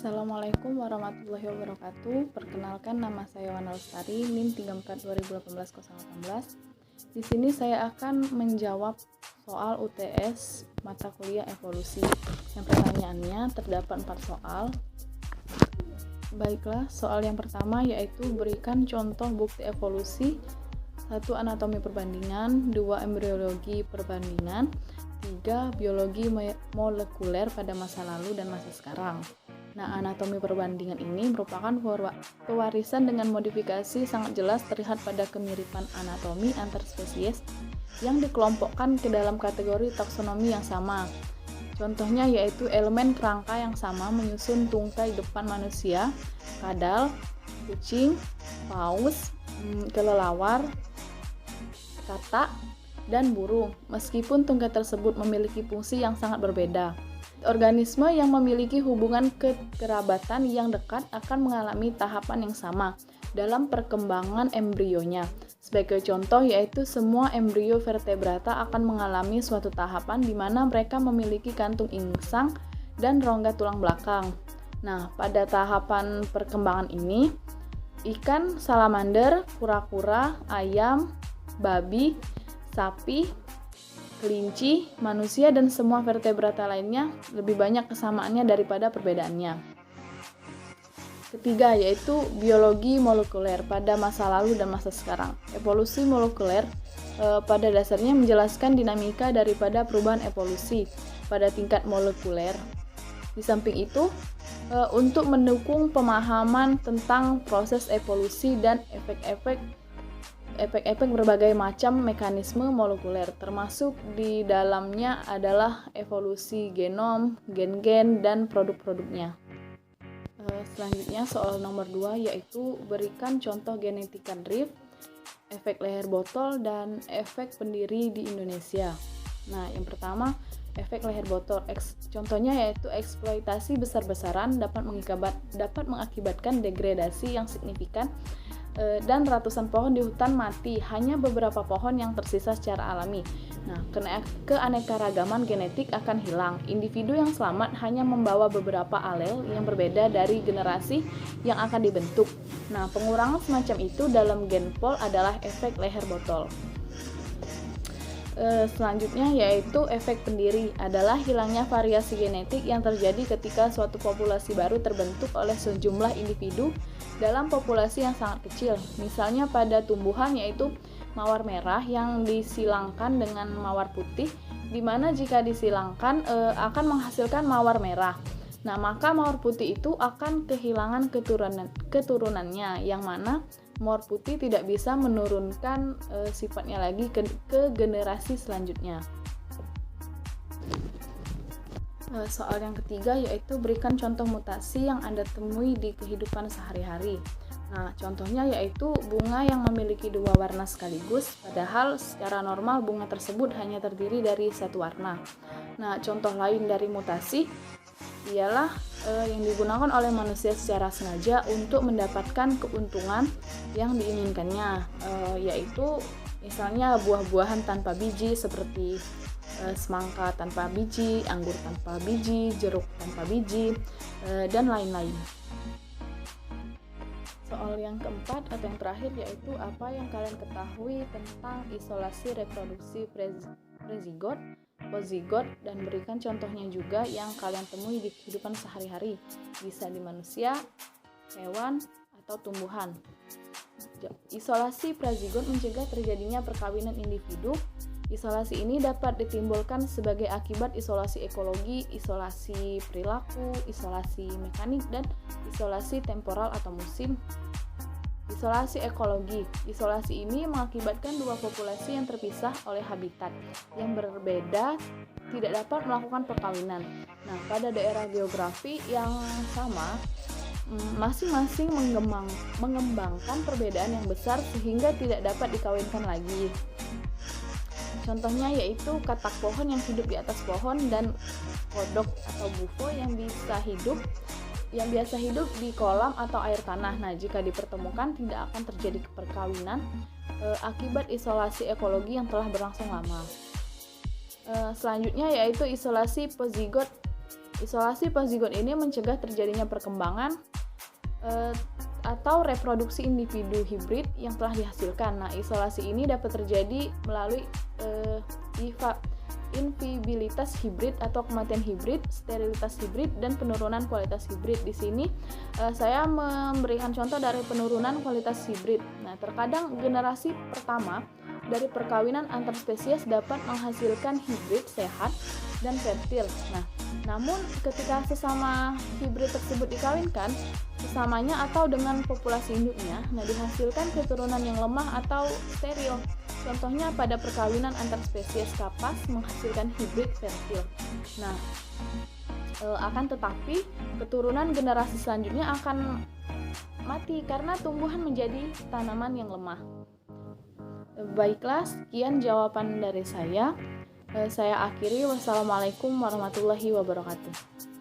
Assalamualaikum warahmatullahi wabarakatuh. Perkenalkan, nama saya Wana Lestari, NIM 34 2018 018. Di sini saya akan menjawab soal UTS mata kuliah evolusi. Yang pertanyaannya terdapat 4 soal. Baiklah, soal yang pertama yaitu berikan contoh bukti evolusi. 1. Anatomi perbandingan. 2. Embriologi perbandingan. 3. Biologi molekuler pada masa lalu dan masa sekarang. Nah, anatomi perbandingan ini merupakan pewarisan dengan modifikasi sangat jelas terlihat pada kemiripan anatomi antar spesies yang dikelompokkan ke dalam kategori taksonomi yang sama. Contohnya yaitu elemen kerangka yang sama menyusun tungkai depan manusia, kadal, kucing, paus, kelelawar, katak, dan burung, meskipun tungkai tersebut memiliki fungsi yang sangat berbeda. Organisme yang memiliki hubungan kekerabatan yang dekat akan mengalami tahapan yang sama dalam perkembangan embrionya. Sebagai contoh yaitu semua embrio vertebrata akan mengalami suatu tahapan di mana mereka memiliki kantung insang dan rongga tulang belakang. Nah, pada tahapan perkembangan ini, ikan, salamander, kura-kura, ayam, babi, sapi, kelinci, manusia, dan semua vertebrata lainnya lebih banyak kesamaannya daripada perbedaannya. Ketiga, yaitu biologi molekuler pada masa lalu dan masa sekarang. Evolusi molekuler pada dasarnya menjelaskan dinamika daripada perubahan evolusi pada tingkat molekuler. Di samping itu, untuk mendukung pemahaman tentang proses evolusi dan efek-efek berbagai macam mekanisme molekuler, termasuk di dalamnya adalah evolusi genom, gen-gen, dan produk-produknya. Selanjutnya soal nomor 2 yaitu berikan contoh genetika drift, efek leher botol, dan efek pendiri di Indonesia. Nah, yang pertama, efek leher botol. Contohnya yaitu eksploitasi besar-besaran dapat mengakibatkan degradasi yang signifikan dan ratusan pohon di hutan mati, hanya beberapa pohon yang tersisa secara alami. Nah, keanekaragaman genetik akan hilang. Individu yang selamat hanya membawa beberapa alel yang berbeda dari generasi yang akan dibentuk. Nah, pengurangan semacam itu dalam gen pool adalah efek leher botol. Selanjutnya yaitu efek pendiri, adalah hilangnya variasi genetik yang terjadi ketika suatu populasi baru terbentuk oleh sejumlah individu dalam populasi yang sangat kecil. Misalnya pada tumbuhan yaitu mawar merah yang disilangkan dengan mawar putih, di mana jika disilangkan akan menghasilkan mawar merah. Nah, maka mawar putih itu akan kehilangan keturunannya, yang mana mawar putih tidak bisa menurunkan sifatnya lagi ke generasi selanjutnya. Soal yang ketiga yaitu berikan contoh mutasi yang Anda temui di kehidupan sehari-hari. Nah, contohnya yaitu bunga yang memiliki 2 warna sekaligus, padahal secara normal bunga tersebut hanya terdiri dari 1 warna. Nah, contoh lain dari mutasi ialah yang digunakan oleh manusia secara sengaja untuk mendapatkan keuntungan yang diinginkannya, yaitu misalnya buah-buahan tanpa biji seperti semangka tanpa biji, anggur tanpa biji, jeruk tanpa biji, dan lain-lain. Soal yang keempat atau yang terakhir yaitu apa yang kalian ketahui tentang isolasi reproduksi prezigot, pozigot, dan berikan contohnya juga yang kalian temui di kehidupan sehari-hari, bisa di manusia, hewan, atau tumbuhan. Isolasi prezigot mencegah terjadinya perkawinan individu. Isolasi ini dapat ditimbulkan sebagai akibat isolasi ekologi, isolasi perilaku, isolasi mekanik, dan isolasi temporal atau musim. Isolasi ekologi. Isolasi ini mengakibatkan 2 populasi yang terpisah oleh habitat yang berbeda tidak dapat melakukan perkawinan. Nah, pada daerah geografi yang sama, masing-masing mengembangkan perbedaan yang besar sehingga tidak dapat dikawinkan lagi. Contohnya yaitu katak pohon yang hidup di atas pohon dan kodok atau bufo yang biasa hidup di kolam atau air tanah. Nah, jika dipertemukan tidak akan terjadi perkawinan akibat isolasi ekologi yang telah berlangsung lama. Selanjutnya yaitu isolasi pozigot isolasi pas-zigot ini mencegah terjadinya perkembangan atau reproduksi individu hibrid yang telah dihasilkan. Nah, isolasi ini dapat terjadi melalui invibilitas hibrid atau kematian hibrid, sterilitas hibrid, dan penurunan kualitas hibrid. Di sini saya memberikan contoh dari penurunan kualitas hibrid. Nah, terkadang generasi pertama dari perkawinan antar spesies dapat menghasilkan hibrid sehat dan fertil. Nah, namun ketika sesama hibrid tersebut dikawinkan, sesamanya atau dengan populasi induknya, nah dihasilkan keturunan yang lemah atau steril. Contohnya pada perkawinan antar spesies kapas menghasilkan hibrid fertil. Nah, akan tetapi keturunan generasi selanjutnya akan mati karena tumbuhan menjadi tanaman yang lemah. Baiklah, sekian jawaban dari saya. Saya akhiri. Wassalamualaikum warahmatullahi wabarakatuh.